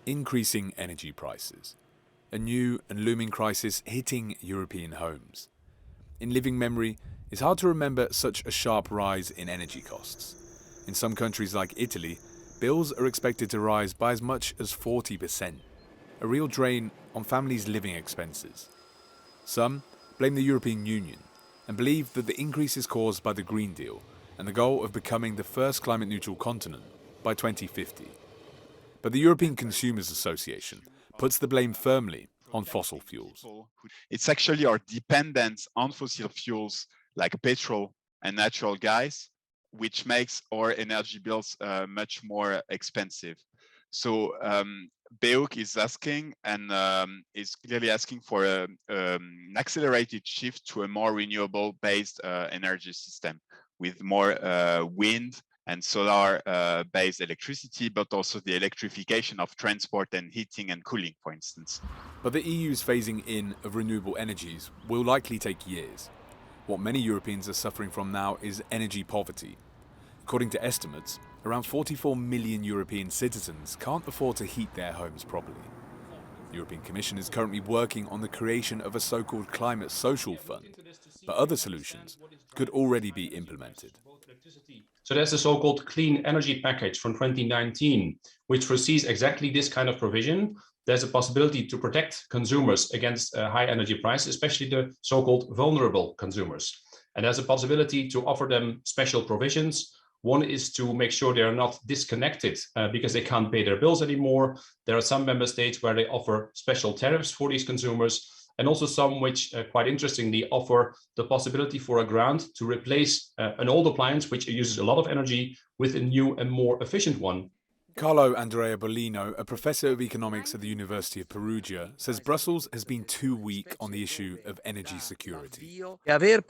increasing energy prices, a new and looming crisis hitting European homes. In living memory, it's hard to remember such a sharp rise in energy costs. In some countries like Italy, bills are expected to rise by as much as 40%, a real drain on families' living expenses. Some blame the European Union and believe that the increase is caused by the Green Deal and the goal of becoming the first climate-neutral continent by 2050. But the European Consumers Association puts the blame firmly on fossil fuels. It's actually our dependence on fossil fuels like petrol and natural gas, which makes our energy bills much more expensive. So BEUC is asking and is clearly asking for an accelerated shift to a more renewable-based energy system with more wind and solar-based electricity, but also the electrification of transport and heating and cooling, for instance. But the EU's phasing in of renewable energies will likely take years. What many Europeans are suffering from now is energy poverty. According to estimates, around 44 million European citizens can't afford to heat their homes properly. The European Commission is currently working on the creation of a so-called climate social fund, but other solutions could already be implemented. So there's the so-called Clean Energy Package from 2019, which foresees exactly this kind of provision. There's a possibility to protect consumers against high energy prices, especially the so-called vulnerable consumers. And there's a possibility to offer them special provisions. One is to make sure they are not disconnected because they can't pay their bills anymore. There are some member states where they offer special tariffs for these consumers, and also some which, quite interestingly, offer the possibility for a grant to replace an old appliance which uses a lot of energy with a new and more efficient one. Carlo Andrea Bollino, a professor of economics at the University of Perugia, says Brussels has been too weak on the issue of energy security. Having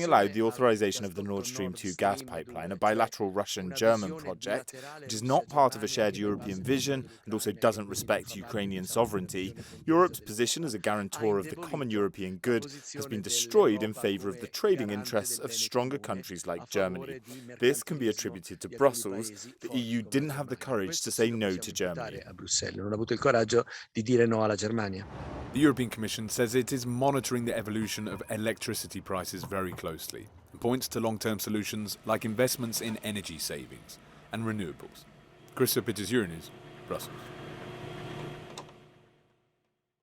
allowed the authorization of the Nord Stream 2 gas pipeline, a bilateral Russian-German project, which is not part of a shared European vision and also doesn't respect Ukrainian sovereignty, Europe's position as a guarantor of the common European good has been destroyed in favor of the trading interests of stronger countries like Germany. This can be attributed to Brussels. The EU didn't have the courage to say no to Germany. The European Commission says it is monitoring the evolution of electricity prices very closely and points to long-term solutions like investments in energy savings and renewables. Christopher Peters, Euronews, Brussels.